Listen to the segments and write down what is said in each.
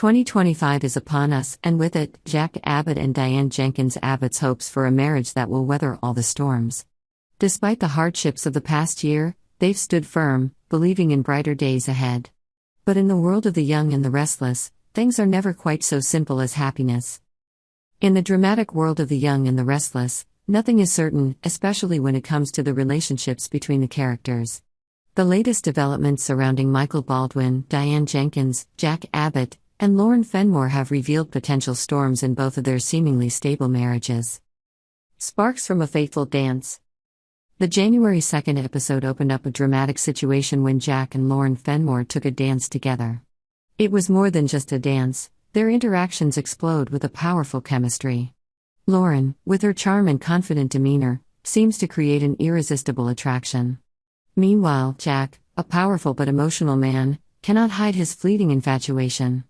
2025 is upon us, and with it, Jack Abbott and Diane Jenkins Abbott's hopes for a marriage that will weather all the storms. Despite the hardships of the past year, they've stood firm, believing in brighter days ahead. But in the world of the young and the restless, things are never quite so simple as happiness. In the dramatic world of the young and the restless, nothing is certain, especially when it comes to the relationships between the characters. The latest developments surrounding Michael Baldwin, Diane Jenkins, Jack Abbott, and Lauren Fenmore have revealed potential storms in both of their seemingly stable marriages. Sparks from a fateful dance. The January 2nd episode opened up a dramatic situation when Jack and Lauren Fenmore took a dance together. It was more than just a dance, their interactions explode with a powerful chemistry. Lauren, with her charm and confident demeanor, seems to create an irresistible attraction. Meanwhile, Jack, a powerful but emotional man, cannot hide his fleeting infatuation.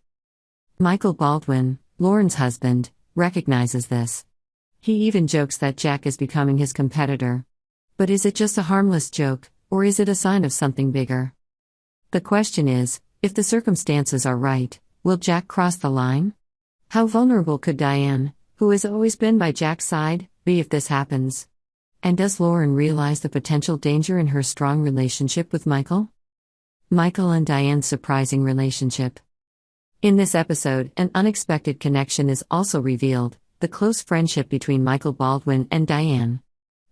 Michael Baldwin, Lauren's husband, recognizes this. He even jokes that Jack is becoming his competitor. But is it just a harmless joke, or is it a sign of something bigger? The question is, if the circumstances are right, will Jack cross the line? How vulnerable could Diane, who has always been by Jack's side, be if this happens? And does Lauren realize the potential danger in her strong relationship with Michael? Michael and Diane's surprising relationship. In this episode, an unexpected connection is also revealed, the close friendship between Michael Baldwin and Diane.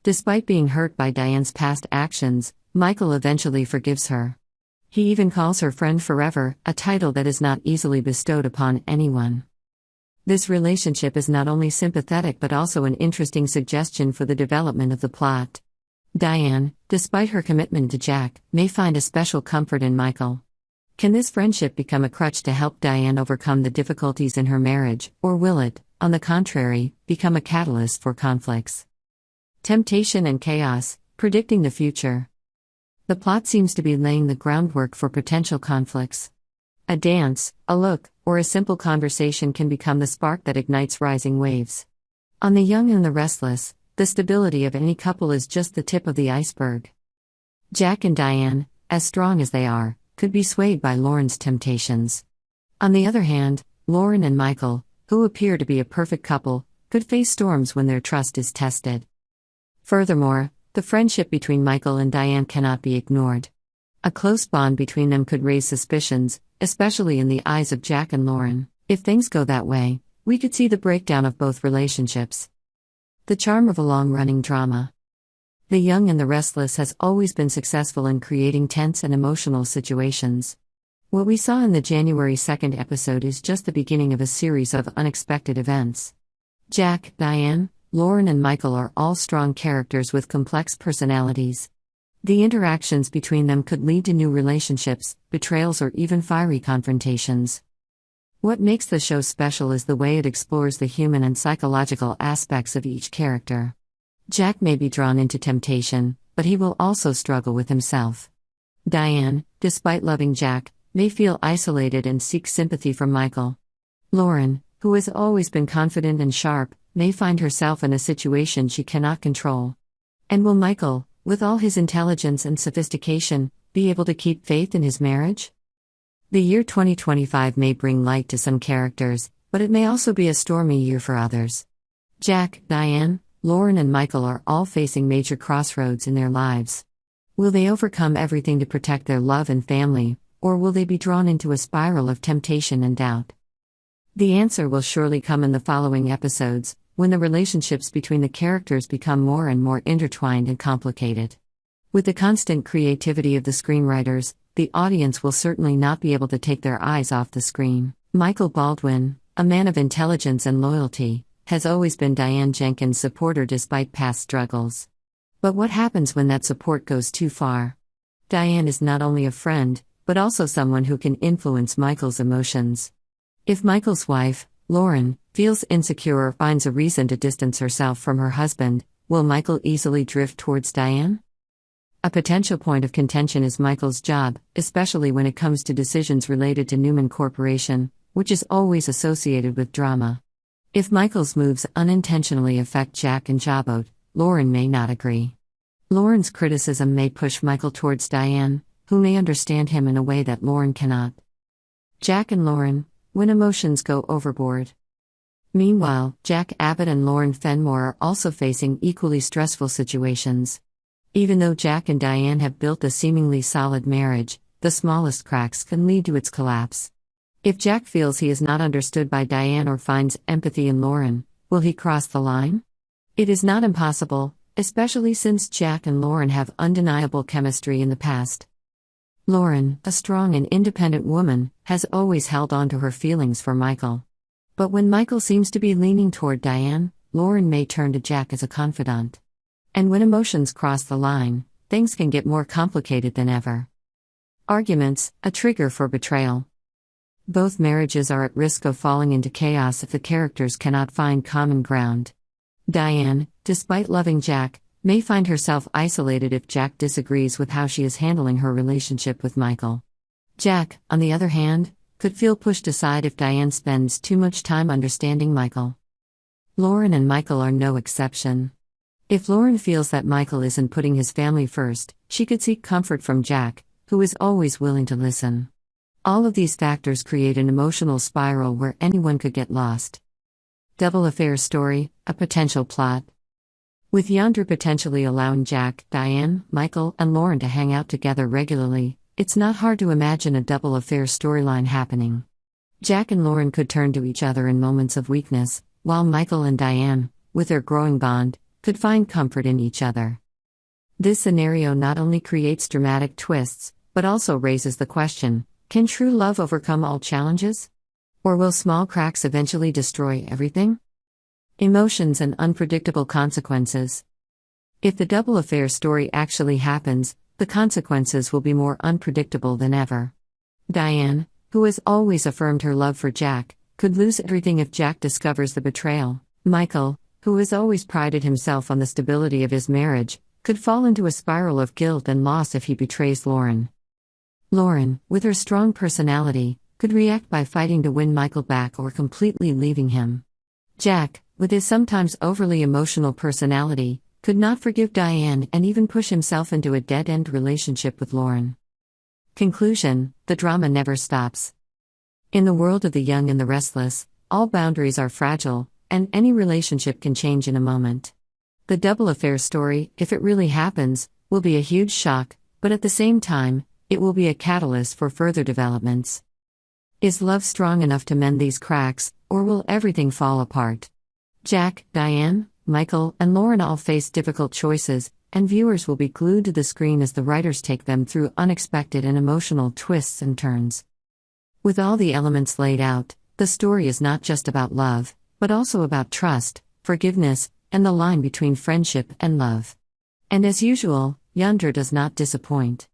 Despite being hurt by Diane's past actions, Michael eventually forgives her. He even calls her friend forever, a title that is not easily bestowed upon anyone. This relationship is not only sympathetic but also an interesting suggestion for the development of the plot. Diane, despite her commitment to Jack, may find a special comfort in Michael. Can this friendship become a crutch to help Diane overcome the difficulties in her marriage, or will it, on the contrary, become a catalyst for conflicts? Temptation and chaos, predicting the future. The plot seems to be laying the groundwork for potential conflicts. A dance, a look, or a simple conversation can become the spark that ignites rising waves. On the young and the restless, the stability of any couple is just the tip of the iceberg. Jack and Diane, as strong as they are, could be swayed by Lauren's temptations. On the other hand, Lauren and Michael, who appear to be a perfect couple, could face storms when their trust is tested. Furthermore, the friendship between Michael and Diane cannot be ignored. A close bond between them could raise suspicions, especially in the eyes of Jack and Lauren. If things go that way, we could see the breakdown of both relationships. The charm of a long-running drama. The Young and the Restless has always been successful in creating tense and emotional situations. What we saw in the January 2nd episode is just the beginning of a series of unexpected events. Jack, Diane, Lauren and Michael are all strong characters with complex personalities. The interactions between them could lead to new relationships, betrayals or even fiery confrontations. What makes the show special is the way it explores the human and psychological aspects of each character. Jack may be drawn into temptation, but he will also struggle with himself. Diane, despite loving Jack, may feel isolated and seek sympathy from Michael. Lauren, who has always been confident and sharp, may find herself in a situation she cannot control. And will Michael, with all his intelligence and sophistication, be able to keep faith in his marriage? The year 2025 may bring light to some characters, but it may also be a stormy year for others. Jack, Diane, Lauren and Michael are all facing major crossroads in their lives. Will they overcome everything to protect their love and family, or will they be drawn into a spiral of temptation and doubt? The answer will surely come in the following episodes, when the relationships between the characters become more and more intertwined and complicated. With the constant creativity of the screenwriters, the audience will certainly not be able to take their eyes off the screen. Michael Baldwin, a man of intelligence and loyalty, has always been Diane Jenkins' supporter despite past struggles. But what happens when that support goes too far? Diane is not only a friend, but also someone who can influence Michael's emotions. If Michael's wife, Lauren, feels insecure or finds a reason to distance herself from her husband, will Michael easily drift towards Diane? A potential point of contention is Michael's job, especially when it comes to decisions related to Newman Corporation, which is always associated with drama. If Michael's moves unintentionally affect Jack and Jabot, Lauren may not agree. Lauren's criticism may push Michael towards Diane, who may understand him in a way that Lauren cannot. Jack and Lauren, when emotions go overboard. Meanwhile, Jack Abbott and Lauren Fenmore are also facing equally stressful situations. Even though Jack and Diane have built a seemingly solid marriage, the smallest cracks can lead to its collapse. If Jack feels he is not understood by Diane or finds empathy in Lauren, will he cross the line? It is not impossible, especially since Jack and Lauren have undeniable chemistry in the past. Lauren, a strong and independent woman, has always held on to her feelings for Michael. But when Michael seems to be leaning toward Diane, Lauren may turn to Jack as a confidant. And when emotions cross the line, things can get more complicated than ever. Arguments, a trigger for betrayal. Both marriages are at risk of falling into chaos if the characters cannot find common ground. Diane, despite loving Jack, may find herself isolated if Jack disagrees with how she is handling her relationship with Michael. Jack, on the other hand, could feel pushed aside if Diane spends too much time understanding Michael. Lauren and Michael are no exception. If Lauren feels that Michael isn't putting his family first, she could seek comfort from Jack, who is always willing to listen. All of these factors create an emotional spiral where anyone could get lost. Double affair story, a potential plot. With Yandra potentially allowing Jack, Diane, Michael, and Lauren to hang out together regularly, it's not hard to imagine a double affair storyline happening. Jack and Lauren could turn to each other in moments of weakness, while Michael and Diane, with their growing bond, could find comfort in each other. This scenario not only creates dramatic twists, but also raises the question, can true love overcome all challenges? Or will small cracks eventually destroy everything? Emotions and unpredictable consequences. If the double affair story actually happens, the consequences will be more unpredictable than ever. Diane, who has always affirmed her love for Jack, could lose everything if Jack discovers the betrayal. Michael, who has always prided himself on the stability of his marriage, could fall into a spiral of guilt and loss if he betrays Lauren. Lauren, with her strong personality, could react by fighting to win Michael back or completely leaving him. Jack, with his sometimes overly emotional personality, could not forgive Diane and even push himself into a dead-end relationship with Lauren. Conclusion: the drama never stops. In the world of the young and the restless, all boundaries are fragile, and any relationship can change in a moment. The double affair story, if it really happens, will be a huge shock, but at the same time, it will be a catalyst for further developments. Is love strong enough to mend these cracks, or will everything fall apart? Jack, Diane, Michael, and Lauren all face difficult choices, and viewers will be glued to the screen as the writers take them through unexpected and emotional twists and turns. With all the elements laid out, the story is not just about love, but also about trust, forgiveness, and the line between friendship and love. And as usual, Yandra does not disappoint.